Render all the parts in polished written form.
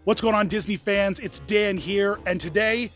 What's going on, Disney fans? It's Dan here, and today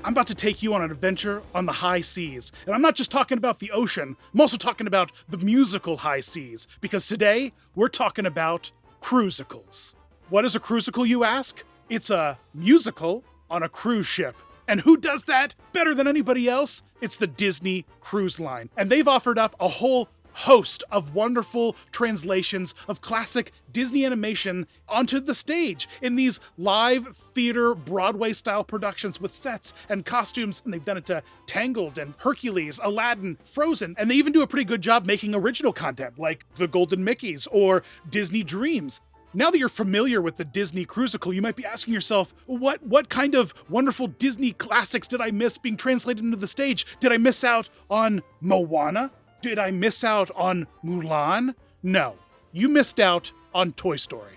I'm about to take you on an adventure on the high seas. And I'm not just talking about the ocean, I'm also talking about the musical high seas, because today we're talking about Cruisicals. What is a Cruisical, you ask? It's a musical on a cruise ship. And who does that better than anybody else? It's the Disney Cruise Line. And they've offered up a whole host of wonderful translations of classic Disney animation onto the stage in these live theater Broadway style productions with sets and costumes. And they've done it to Tangled and Hercules, Aladdin, Frozen, and they even do a pretty good job making original content like the Golden Mickeys or Disney Dreams. Now that you're familiar with the Disney Cruisical, you might be asking yourself, what kind of wonderful Disney classics did I miss being translated into the stage? Did I miss out on Moana? Did I miss out on Mulan? No, you missed out on Toy Story.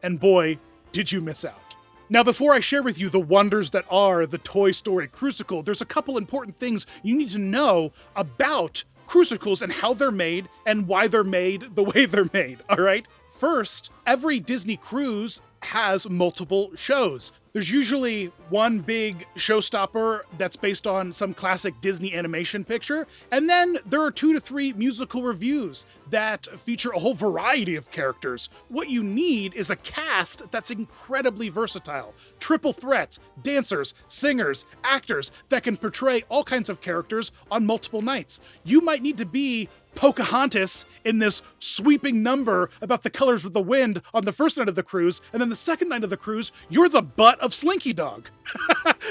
And boy, did you miss out. Now, before I share with you the wonders that are the Toy Story Cruisical, there's a couple important things you need to know about Cruisicals and how they're made and why they're made the way they're made, all right? First, every Disney cruise has multiple shows. There's usually one big showstopper that's based on some classic Disney animation picture, and then there are 2 to 3 musical reviews that feature a whole variety of characters. What you need is a cast that's incredibly versatile. Triple threats, dancers, singers, actors that can portray all kinds of characters on multiple nights. You might need to be Pocahontas in this sweeping number about the colors of the wind on the first night of the cruise, and then the second night of the cruise, you're the butt of Slinky Dog.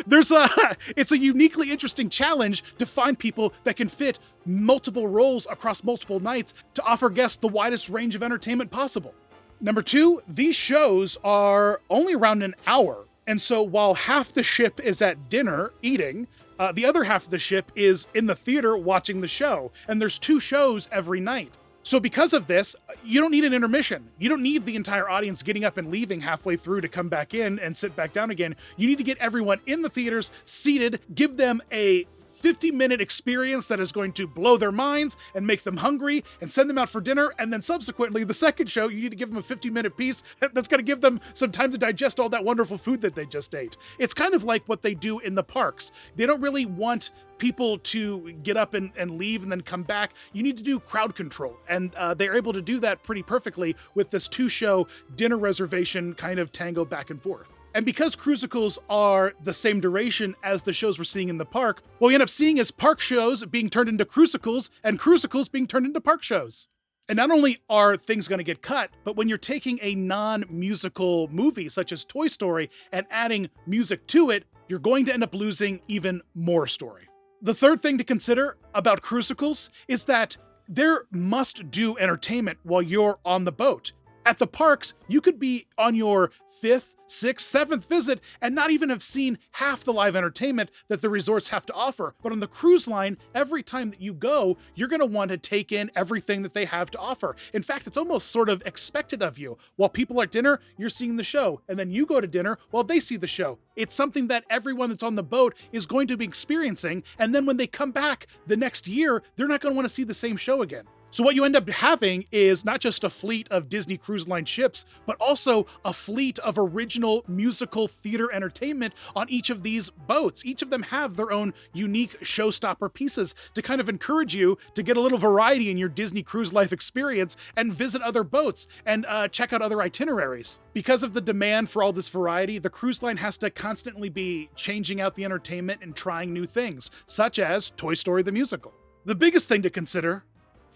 It's a uniquely interesting challenge to find people that can fit multiple roles across multiple nights to offer guests the widest range of entertainment possible. Number 2, these shows are only around an hour, and so while half the ship is at dinner eating, the other half of the ship is in the theater watching the show, and there's 2 shows every night. So because of this, you don't need an intermission. You don't need the entire audience getting up and leaving halfway through to come back in and sit back down again. You need to get everyone in the theaters, seated, give them a 50-minute experience that is going to blow their minds and make them hungry and send them out for dinner. And then subsequently, the second show, you need to give them a 50-minute piece that's going to give them some time to digest all that wonderful food that they just ate. It's kind of like what they do in the parks. They don't really want people to get up and leave and then come back. You need to do crowd control. And they're able to do that pretty perfectly with this 2-show dinner reservation kind of tango back and forth. And because Cruisicals are the same duration as the shows we're seeing in the park, what we end up seeing is park shows being turned into Cruisicals and Cruisicals being turned into park shows. And not only are things going to get cut, but when you're taking a non-musical movie such as Toy Story and adding music to it, you're going to end up losing even more story. The third thing to consider about Cruisicals is that they're must-do entertainment while you're on the boat. At the parks, you could be on your 5th, 6th, 7th visit and not even have seen half the live entertainment that the resorts have to offer. But on the cruise line, every time that you go, you're going to want to take in everything that they have to offer. In fact, it's almost sort of expected of you. While people are at dinner, you're seeing the show, and then you go to dinner while they see the show. It's something that everyone that's on the boat is going to be experiencing, and then when they come back the next year, they're not going to want to see the same show again. So what you end up having is not just a fleet of Disney Cruise Line ships, but also a fleet of original musical theater entertainment on each of these boats. Each of them have their own unique showstopper pieces to kind of encourage you to get a little variety in your Disney Cruise Life experience and visit other boats and check out other itineraries. Because of the demand for all this variety, the cruise line has to constantly be changing out the entertainment and trying new things, such as Toy Story the Musical. The biggest thing to consider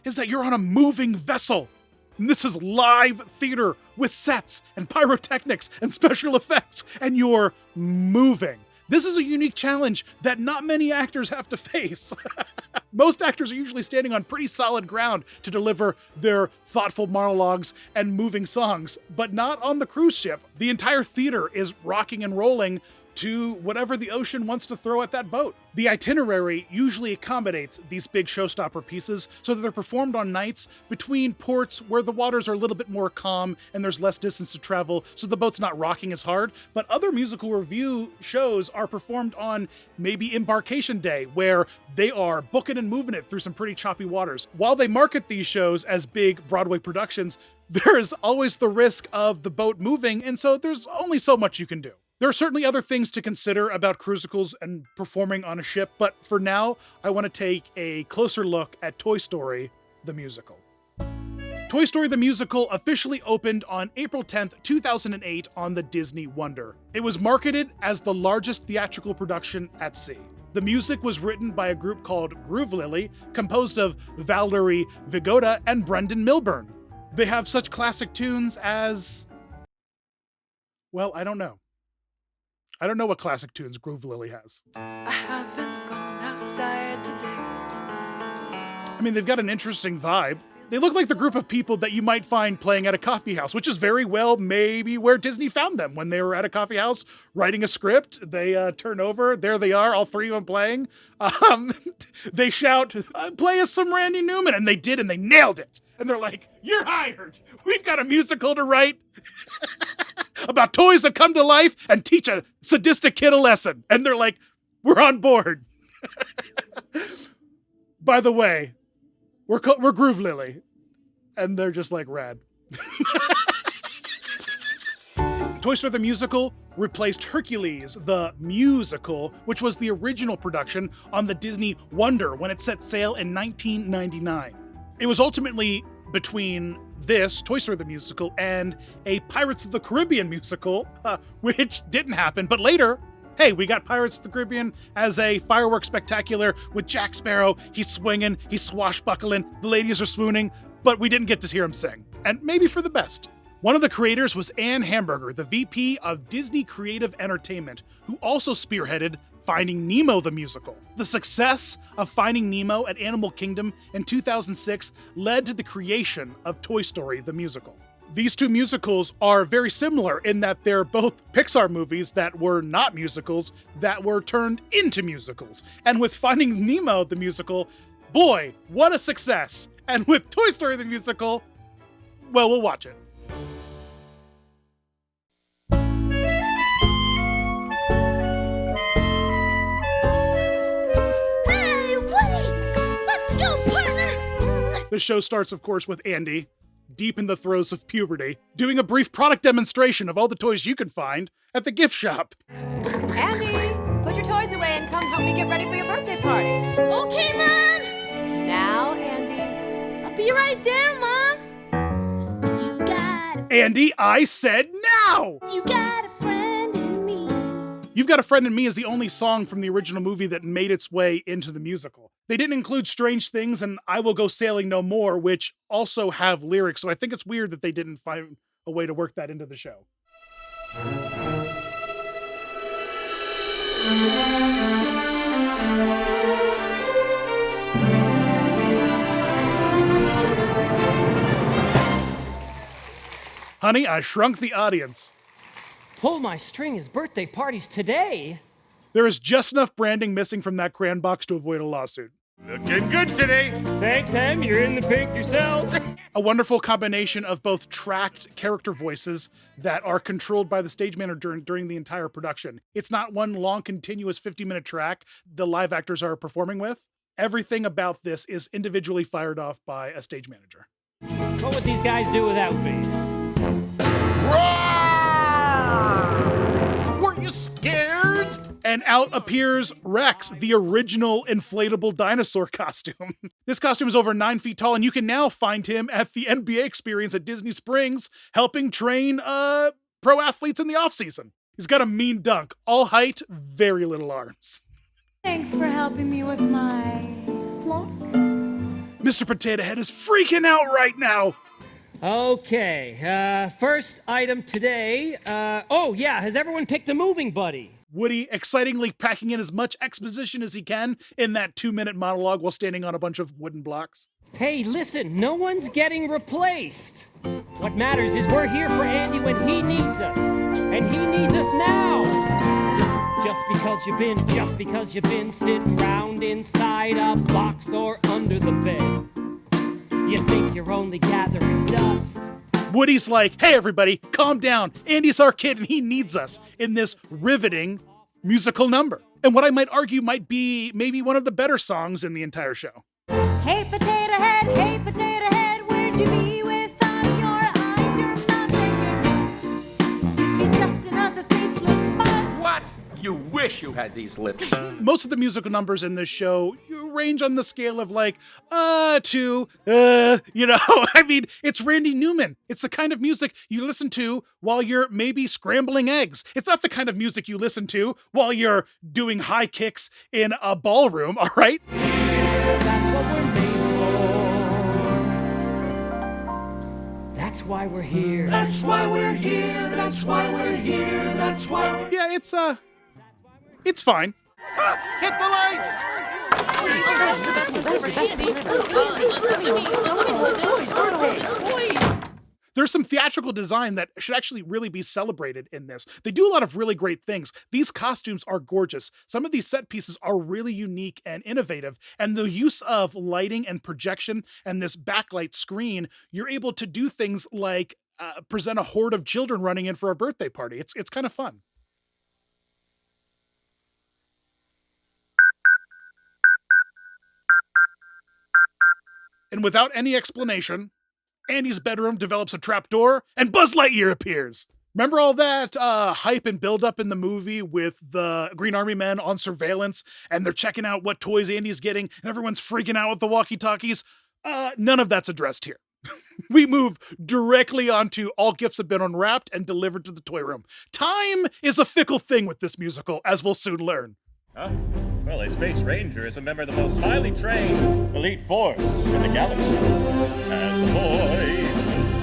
is that you're on a moving vessel. And this is live theater with sets and pyrotechnics and special effects, and you're moving. This is a unique challenge that not many actors have to face. Most actors are usually standing on pretty solid ground to deliver their thoughtful monologues and moving songs, but not on the cruise ship. The entire theater is rocking and rolling to whatever the ocean wants to throw at that boat. The itinerary usually accommodates these big showstopper pieces so that they're performed on nights between ports where the waters are a little bit more calm and there's less distance to travel, so the boat's not rocking as hard. But other musical review shows are performed on maybe Embarkation Day, where they are booking and moving it through some pretty choppy waters. While they market these shows as big Broadway productions, there's always the risk of the boat moving, and so there's only so much you can do. There are certainly other things to consider about Cruisicals and performing on a ship, but for now, I want to take a closer look at Toy Story, the musical. Toy Story the Musical officially opened on April 10th, 2008 on the Disney Wonder. It was marketed as the largest theatrical production at sea. The music was written by a group called Groove Lily, composed of Valerie Vigoda and Brendan Milburn. They have such classic tunes as... well, I don't know. I don't know what classic tunes Groove Lily has. I haven't gone outside today. I mean, they've got an interesting vibe. They look like the group of people that you might find playing at a coffee house, which is very well maybe where Disney found them when they were at a coffee house writing a script. They turn over, there they are, all three of them playing. They shout, play us some Randy Newman, and they did, and they nailed it. And they're like, you're hired. We've got a musical to write about toys that come to life and teach a sadistic kid a lesson. And they're like, we're on board. By the way, we're Groove Lily. And they're just like, rad. Toy Story the Musical replaced Hercules the Musical, which was the original production on the Disney Wonder when it set sail in 1999. It was ultimately between this, Toy Story the Musical, and a Pirates of the Caribbean musical, which didn't happen. But later, hey, we got Pirates of the Caribbean as a fireworks spectacular with Jack Sparrow. He's swinging, he's swashbuckling, the ladies are swooning, but we didn't get to hear him sing. And maybe for the best. One of the creators was Ann Hamburger, the VP of Disney Creative Entertainment, who also spearheaded Finding Nemo the Musical. The success of Finding Nemo at Animal Kingdom in 2006 led to the creation of Toy Story the Musical. These two musicals are very similar in that they're both Pixar movies that were not musicals that were turned into musicals. And with Finding Nemo the Musical, boy, what a success! And with Toy Story the Musical, well, we'll watch it. The show starts, of course, with Andy, deep in the throes of puberty, doing a brief product demonstration of all the toys you can find at the gift shop. Andy, put your toys away and come help me get ready for your birthday party. Okay, Mom! Now, Andy. I'll be right there, Mom! You got a... Andy, I said now! You got a friend in me. You've Got a Friend in Me is the only song from the original movie that made its way into the musical. They didn't include Strange Things and I Will Go Sailing No More, which also have lyrics, so I think it's weird that they didn't find a way to work that into the show. Honey, I shrunk the audience. Pull my string is birthday parties today. There is just enough branding missing from that crayon box to avoid a lawsuit. Looking good today. Thanks, Em. You're in the pink yourself. A wonderful combination of both tracked character voices that are controlled by the stage manager during the entire production. It's not one long, continuous 50-minute track the live actors are performing with. Everything about this is individually fired off by a stage manager. What would these guys do without me? Weren't you scared? And out appears Rex, the original inflatable dinosaur costume. This costume is over 9 feet tall, and you can now find him at the NBA Experience at Disney Springs, helping train pro athletes in the off-season. He's got a mean dunk, all height, very little arms. Thanks for helping me with my flock. Mr. Potato Head is freaking out right now. Okay, first item today. Oh yeah, has everyone picked a moving buddy? Woody excitingly packing in as much exposition as he can in that 2-minute monologue while standing on a bunch of wooden blocks. Hey, listen, no one's getting replaced. What matters is we're here for Andy when he needs us. And he needs us now. Just because you've been sitting round inside a box or under the bed. You think you're only gathering dust. Woody's like, hey everybody, calm down. Andy's our kid and he needs us in this riveting musical number. And what I might argue might be maybe one of the better songs in the entire show. Hey, potato head, where'd you be without your eyes, your mouth, and your nose? You're just another faceless spot. What? You wish you had these lips. Most of the musical numbers in this show range on the scale of like, to, I mean, it's Randy Newman. It's the kind of music you listen to while you're maybe scrambling eggs. It's not the kind of music you listen to while you're doing high kicks in a ballroom, all right? That's what we're made for. That's why we're here. That's why we're here. That's why we're here. That's why we're Yeah, it's fine. Hit the lights! There's some theatrical design that should actually really be celebrated in this. They do a lot of really great things. These costumes are gorgeous. Some of these set pieces are really unique and innovative. And the use of lighting and projection and this backlight screen, you're able to do things like present a horde of children running in for a birthday party. It's kind of fun. And without any explanation, Andy's bedroom develops a trapdoor, and Buzz Lightyear appears. Remember all that hype and build-up in the movie with the Green Army men on surveillance, and they're checking out what toys Andy's getting, and everyone's freaking out with the walkie-talkies? None of that's addressed here. We move directly onto all gifts have been unwrapped and delivered to the toy room. Time is a fickle thing with this musical, as we'll soon learn. Huh? Well, a Space Ranger is a member of the most highly trained elite force in the galaxy. As a boy,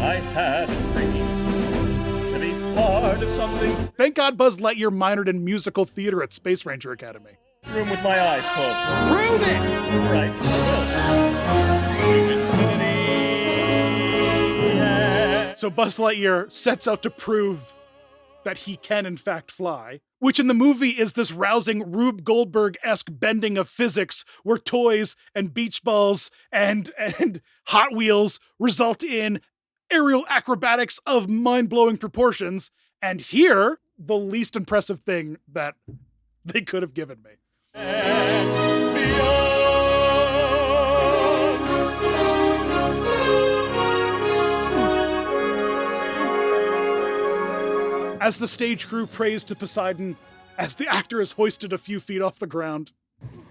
I had a dream to be part of something. Thank God Buzz Lightyear minored in musical theater at Space Ranger Academy. Room with my eyes closed. Prove it! Right, I will. To infinity and... So Buzz Lightyear sets out to prove that he can in fact fly, which in the movie is this rousing Rube Goldberg-esque bending of physics where toys and beach balls and Hot Wheels result in aerial acrobatics of mind-blowing proportions. And here, the least impressive thing that they could have given me. As the stage crew prays to Poseidon, as the actor is hoisted a few feet off the ground.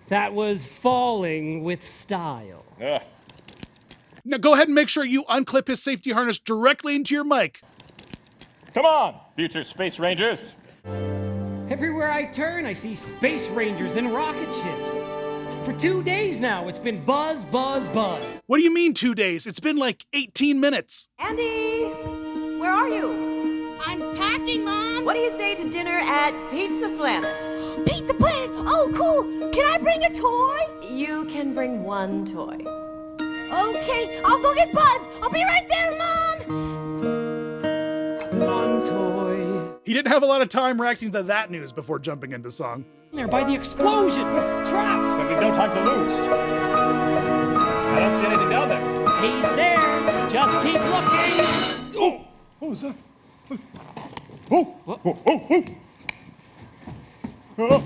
That was falling with style. Ugh. Now go ahead and make sure you unclip his safety harness directly into your mic. Come on, future Space Rangers. Everywhere I turn, I see space rangers and rocket ships. For 2 days now, it's been buzz, buzz, buzz. What do you mean 2 days? It's been like 18 minutes. Andy, where are you? I'm packing, Mom. What do you say to dinner at Pizza Planet? Pizza Planet. Oh, cool. Can I bring a toy? You can bring one toy. Okay, I'll go get Buzz. I'll be right there, Mom. One toy. He didn't have a lot of time reacting to that news before jumping into song. There by the explosion. Trapped. There'll be no time to lose. I don't see anything down there. He's there. Just keep looking. Oh, what was that? Oh, oh, oh, oh. Oh,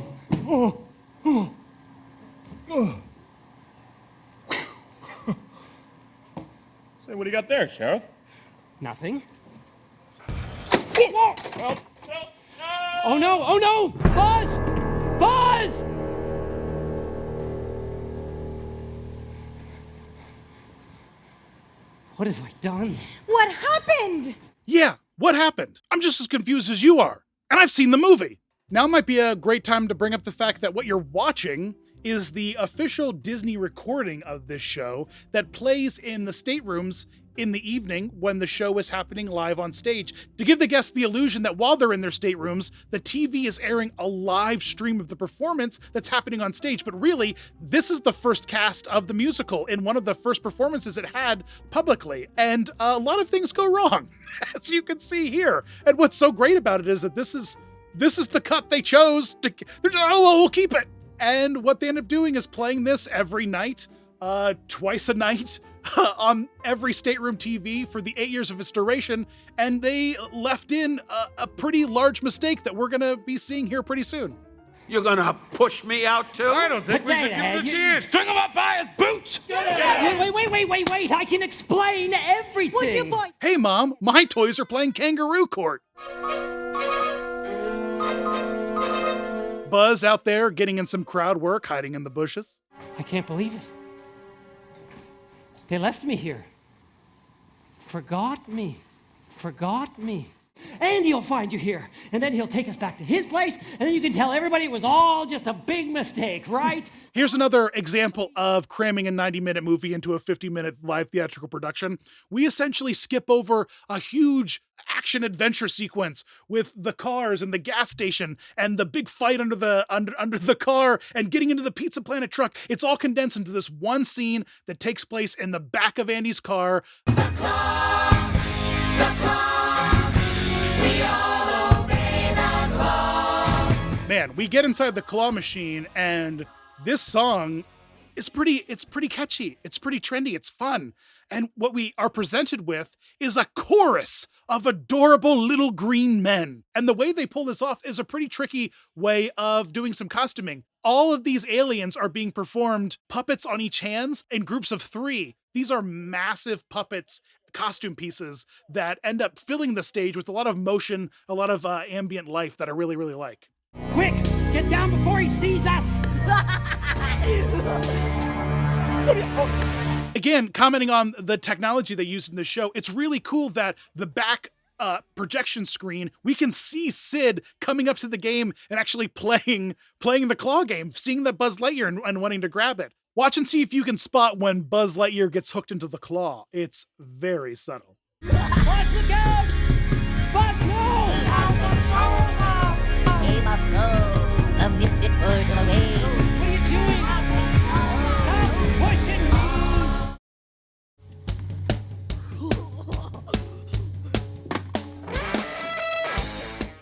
oh, oh. Oh. Say, what do you got there, Sheriff? Nothing. Whoa! Help! Help! Oh no! Oh no! Buzz! Buzz! What have I done? What happened? Yeah, what happened? I'm just as confused as you are. And I've seen the movie. Now might be a great time to bring up the fact that what you're watching is the official Disney recording of this show that plays in the staterooms in the evening when the show is happening live on stage, to give the guests the illusion that while they're in their staterooms, the TV is airing a live stream of the performance that's happening on stage. But really, this is the first cast of the musical in one of the first performances it had publicly. And a lot of things go wrong, as you can see here. And what's so great about it is that this is this is the cut they chose. They're just, oh, well, we'll keep it. And what they end up doing is playing this every night, twice a night, on every stateroom TV for the 8 years of its duration. And they left in a pretty large mistake that we're going to be seeing here pretty soon. You're gonna push me out too? I don't think we should give him Potato the Head, chance. String him up by his boots. Wait, I can explain everything. Would you boys? Hey, Mom, my toys are playing Kangaroo Court. Buzz out there getting in some crowd work, hiding in the bushes. I can't believe it. They left me here. Forgot me. Andy will find you here, and then he'll take us back to his place, and then you can tell everybody it was all just a big mistake, right? Here's another example of cramming a 90-minute movie into a 50-minute live theatrical production. We essentially skip over a huge action-adventure sequence with the cars and the gas station and the big fight under the car and getting into the Pizza Planet truck. It's all condensed into this one scene that takes place in the back of Andy's car. Man, we get inside the claw machine, and this song is pretty catchy. It's pretty trendy. It's fun. And what we are presented with is a chorus of adorable little green men. And the way they pull this off is a pretty tricky way of doing some costuming. All of these aliens are being performed, puppets on each hands, in groups of 3. These are massive puppets, costume pieces that end up filling the stage with a lot of motion, a lot of ambient life that I really, really like. Quick, get down before he sees us. Again, commenting on the technology they used in the show, it's really cool that the back projection screen, we can see Sid coming up to the game and actually playing the claw game, seeing that Buzz Lightyear and wanting to grab it. Watch and see if you can spot when Buzz Lightyear gets hooked into the claw. It's very subtle. Buzz, look out! Buzz, no! He must go, the misfit bird of the waves. What are you doing? Stop pushing me!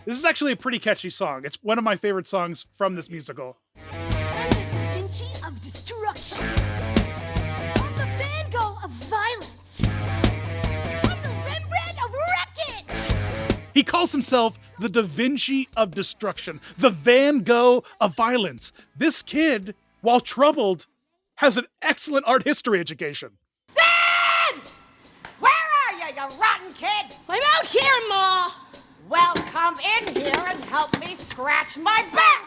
This is actually a pretty catchy song. It's one of my favorite songs from this musical. I'm the Da Vinci of destruction. I'm the Van Gogh of violence. I'm the Rembrandt of wreckage. He calls himself the Da Vinci of destruction, the Van Gogh of violence. This kid, while troubled, has an excellent art history education. Sid! Where are you, you rotten kid? I'm out here, Ma. Well, come in here and help me scratch my back.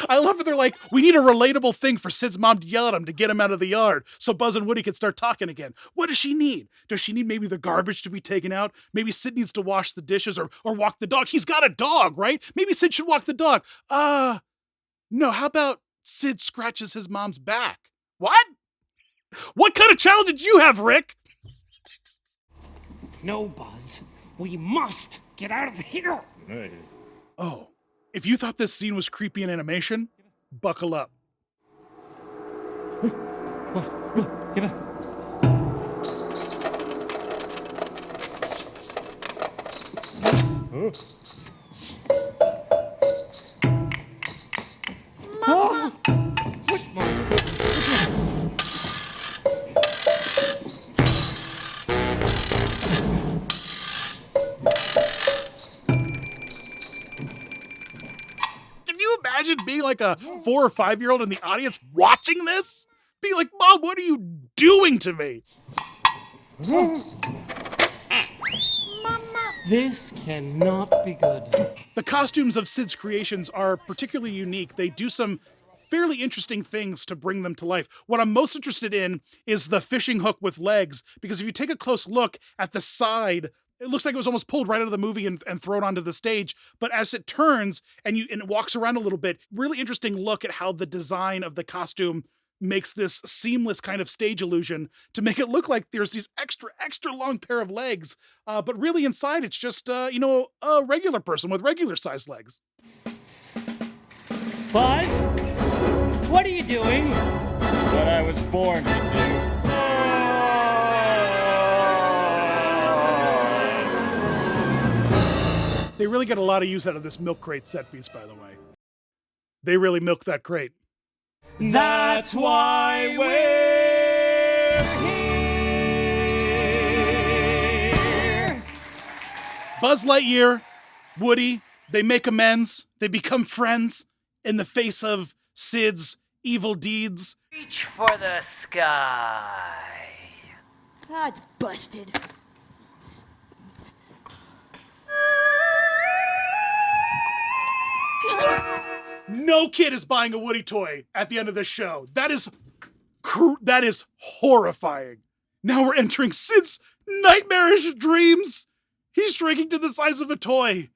I love that they're like, we need a relatable thing for Sid's mom to yell at him to get him out of the yard so Buzz and Woody can start talking again. What does she need? Does she need maybe the garbage to be taken out? Maybe Sid needs to wash the dishes or walk the dog. He's got a dog, right? Maybe Sid should walk the dog. No, how about Sid scratches his mom's back? What? What kind of child did you have, Rick? No, Buzz. We must get out of here. Oh, if you thought this scene was creepy in animation, buckle up. Give it. Mama. Imagine being like a 4 or 5-year-old in the audience watching this? Be like, Mom, what are you doing to me? Mama. This cannot be good. The costumes of Sid's creations are particularly unique. They do some fairly interesting things to bring them to life. What I'm most interested in is the fishing hook with legs, because if you take a close look at the side, it looks like it was almost pulled right out of the movie and thrown onto the stage. But as it turns and it walks around a little bit, really interesting look at how the design of the costume makes this seamless kind of stage illusion to make it look like there's these extra long pair of legs. But really inside, it's just, a regular person with regular sized legs. Buzz, what are you doing? What I was born to do. They really get a lot of use out of this milk crate set piece, by the way. They really milk that crate. That's why we're here. Buzz Lightyear, Woody, they make amends. They become friends in the face of Sid's evil deeds. Reach for the sky. Ah, it's busted. No kid is buying a Woody toy at the end of this show. That is horrifying. Now we're entering Sid's nightmarish dreams. He's shrinking to the size of a toy.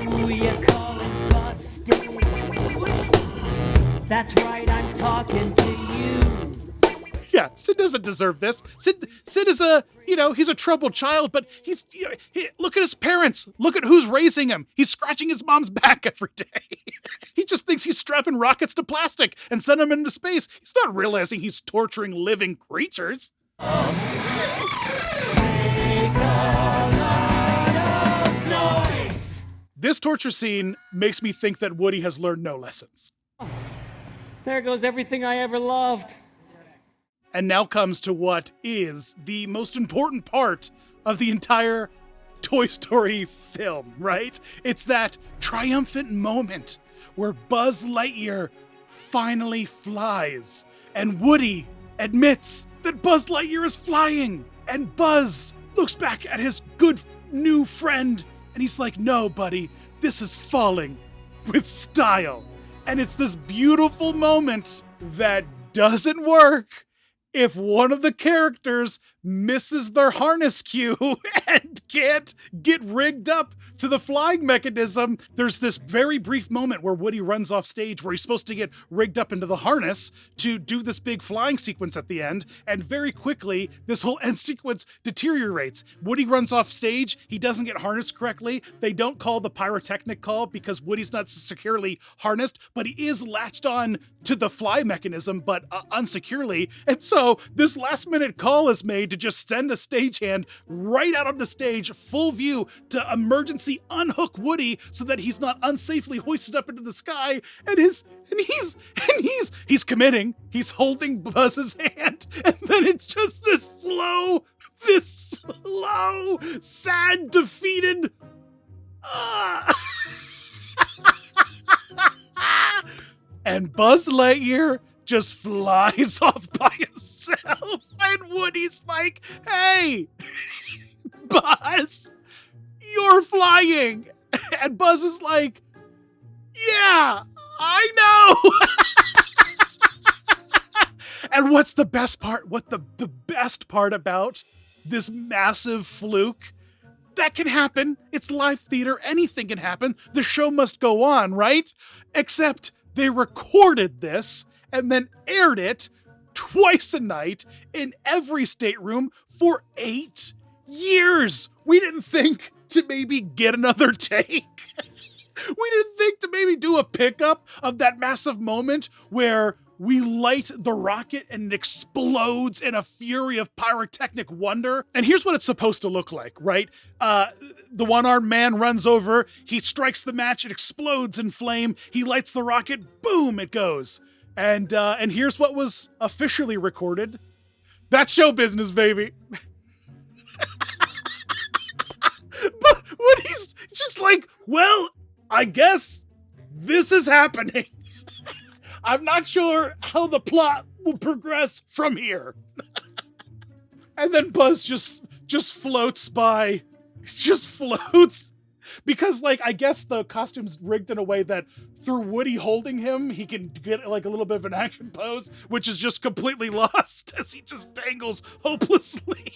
Who you calling busted? That's right, I'm talking to you. Yeah, Sid doesn't deserve this. Sid is he's a troubled child, but look at his parents. Look at who's raising him. He's scratching his mom's back every day. He just thinks he's strapping rockets to plastic and sending them into space. He's not realizing he's torturing living creatures. This torture scene makes me think that Woody has learned no lessons. There goes everything I ever loved. And now comes to what is the most important part of the entire Toy Story film, right? It's that triumphant moment where Buzz Lightyear finally flies, and Woody admits that Buzz Lightyear is flying, and Buzz looks back at his good new friend, and he's like, no, buddy, this is falling with style. And it's this beautiful moment that doesn't work if one of the characters misses their harness cue and can't get rigged up to the flying mechanism. There's this very brief moment where Woody runs off stage where he's supposed to get rigged up into the harness to do this big flying sequence at the end, and very quickly this whole end sequence deteriorates. Woody runs off stage, he doesn't get harnessed correctly, they don't call the pyrotechnic call because Woody's not securely harnessed, but he is latched on to the fly mechanism, but unsecurely, and so this last minute call is made to just send a stagehand right out on the stage, full view, to emergency unhook Woody so that he's not unsafely hoisted up into the sky. And he's committing. He's holding Buzz's hand, and then it's just this slow, sad, defeated. And Buzz Lightyear just flies off by himself, and Woody's like, hey, Buzz, you're flying. And Buzz is like, yeah, I know. And what's the best part? The best part about this massive fluke? That can happen. It's live theater. Anything can happen. The show must go on, right? Except they recorded this and then aired it twice a night in every stateroom for 8 years. We didn't think to maybe get another take. We didn't think to maybe do a pickup of that massive moment where we light the rocket and it explodes in a fury of pyrotechnic wonder. And here's what it's supposed to look like, right? The one-armed man runs over, he strikes the match, it explodes in flame, he lights the rocket, boom, it goes. And here's what was officially recorded. That's show business, baby. But when he's just like, well, I guess this is happening. I'm not sure how the plot will progress from here. And then Buzz just floats by. Just floats. Because, like, I guess the costume's rigged in a way that through Woody holding him, he can get, like, a little bit of an action pose, which is just completely lost as he just dangles hopelessly.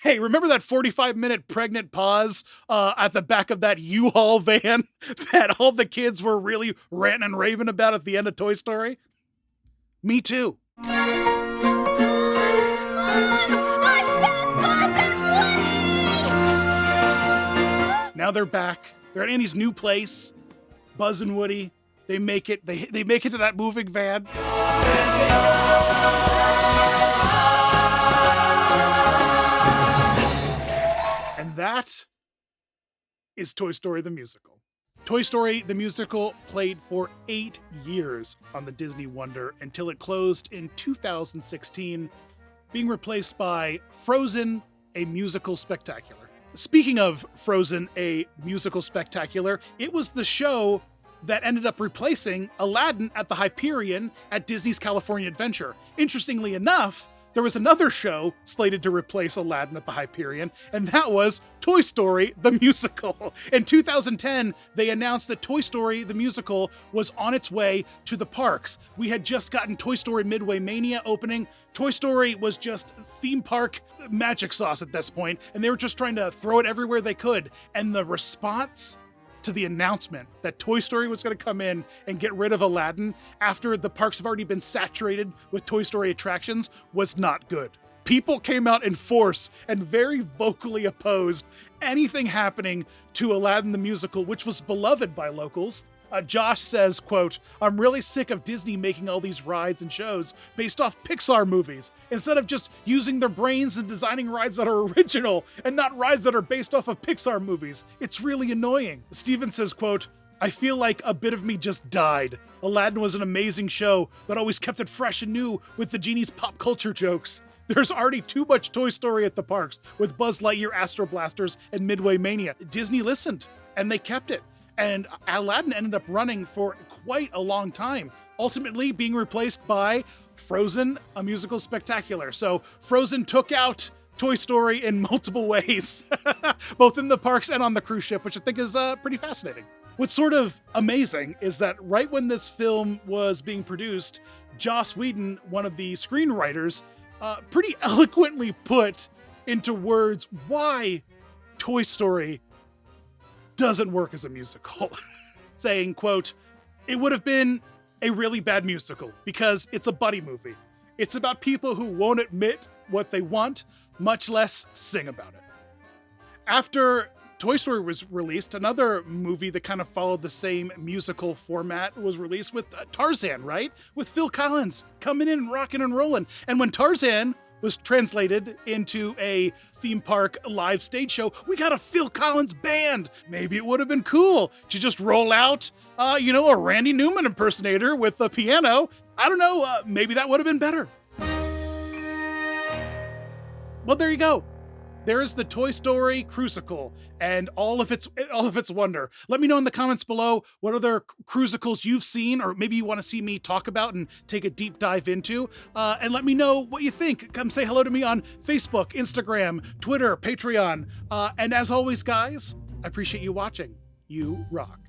Hey, remember that 45-minute pregnant pause at the back of that U-Haul van that all the kids were really ranting and raving about at the end of Toy Story? Me too. Now they're back. They're at Annie's new place. Buzz and Woody. They make it. They make it to that moving van. And that is Toy Story the Musical. Toy Story the Musical played for 8 years on the Disney Wonder until it closed in 2016, being replaced by Frozen, a musical spectacular. Speaking of Frozen, a musical spectacular, it was the show that ended up replacing Aladdin at the Hyperion at Disney's California Adventure. Interestingly enough, there was another show slated to replace Aladdin at the Hyperion, and that was Toy Story the Musical. In 2010, they announced that Toy Story the Musical was on its way to the parks. We had just gotten Toy Story Midway Mania opening. Toy Story was just theme park magic sauce at this point, and they were just trying to throw it everywhere they could. And the response to the announcement that Toy Story was going to come in and get rid of Aladdin after the parks have already been saturated with Toy Story attractions was not good. People came out in force and very vocally opposed anything happening to Aladdin the Musical, which was beloved by locals. Josh says, quote, "I'm really sick of Disney making all these rides and shows based off Pixar movies, instead of just using their brains and designing rides that are original and not rides that are based off of Pixar movies. It's really annoying." Steven says, quote, "I feel like a bit of me just died. Aladdin was an amazing show that always kept it fresh and new with the genie's pop culture jokes. There's already too much Toy Story at the parks with Buzz Lightyear Astro Blasters and Midway Mania." Disney listened and they kept it. And Aladdin ended up running for quite a long time, ultimately being replaced by Frozen, a musical spectacular. So Frozen took out Toy Story in multiple ways, both in the parks and on the cruise ship, which I think is pretty fascinating. What's sort of amazing is that right when this film was being produced, Joss Whedon, one of the screenwriters, pretty eloquently put into words why Toy Story doesn't work as a musical, saying, quote, "It would have been a really bad musical because it's a buddy movie. It's about people who won't admit what they want, much less sing about it." After Toy Story was released, another movie that kind of followed the same musical format was released with Tarzan, right? With Phil Collins coming in, rocking and rolling. And when Tarzan was translated into a theme park live stage show, we got a Phil Collins band. Maybe it would have been cool to just roll out, a Randy Newman impersonator with a piano. I don't know, maybe that would have been better. Well, there you go. There's the Toy Story Cruisical and all of its wonder. Let me know in the comments below what other Cruisicals you've seen, or maybe you want to see me talk about and take a deep dive into. And let me know what you think. Come say hello to me on Facebook, Instagram, Twitter, Patreon. And as always, guys, I appreciate you watching. You rock.